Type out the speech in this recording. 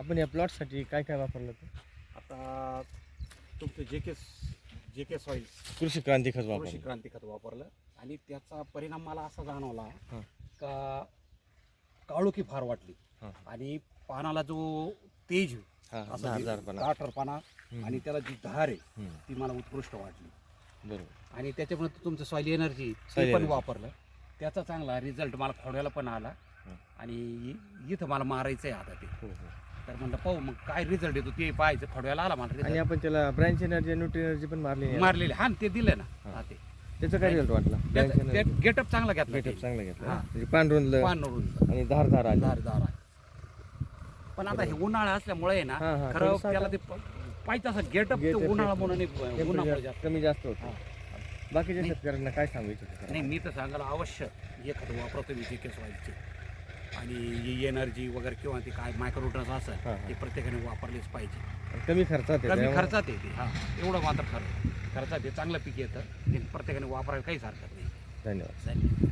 आपण या प्लॉटसाठी काय काय वापरलं होतं? आता तुमचं जे के सॉईल कृषी क्रांती खत कृषी वापरलं. क्रांती खत वापरलं आणि त्याचा परिणाम मला असा जाणवला हां. का काळोखी फार वाटली हां. आणि पानाला जो तेज हां, असं धारदारपणा. काठरपणा आणि त्याला जी धार आहे हम्म. ती मला उत्कृष्ट वाटली. बरोबर. आणि त्याच्यामुळे तुमचं सॉईल एनर्जी Soil ते पण energy. वापरलं, त्याचा चांगला रिझल्ट मला खोडव्याला पण आला. हं. आणि इथं मला मारायचं आहे आता ते, हो हो. तर म्हणलं पाहू मग काय रिझल्ट येतो ते पाहायचं. खोडव्याला आला मला आणि result. आपण त्याला ब्रँच एनर्जी न्यूट्री एनर्जी पण मारली मारलेले हा ते दिलं ना. हां. हा ते त्याचा काय रिझल्ट वाटला? ब्रँच एनर्जी गेटअप चांगला घेतला. गेटअप चांगला घेतला. हां. म्हणजे पांढरुणलं पानवरून आणि धारदार आली. धारदार आहे. पण आता हे उन्हाळा असल्यामुळे आहे ना, हां, हां. खरं थोडंसं त्याला आता ते पाहिजे असं गेटअप Get up उन्हाळा येतो. म्हणून उन्हामुळे टेम्परेचर जास्त. कमी जास्त होतं. हां. बाकीच्या नाही. शेतकऱ्यांना काय सांगू इच्छितो? नाही मी तर सांगायला अवश्य हे खत वापरतो मी JK सॉईलचे. आणि ही एनर्जी वगैरे किंवा ते काय मायक्रोट्रस असं हां, हां. ते प्रत्येकाने वापरलेच पाहिजे. कमी खर्चात आहे कमी त्यामुळे- खर्चात येते. हा एवढं मात्र खरं खर्चात आहे, चांगलं पीक येतं. ते प्रत्येकाने वापरायला काहीच हरकत नाही. धन्यवाद. धन्यवाद.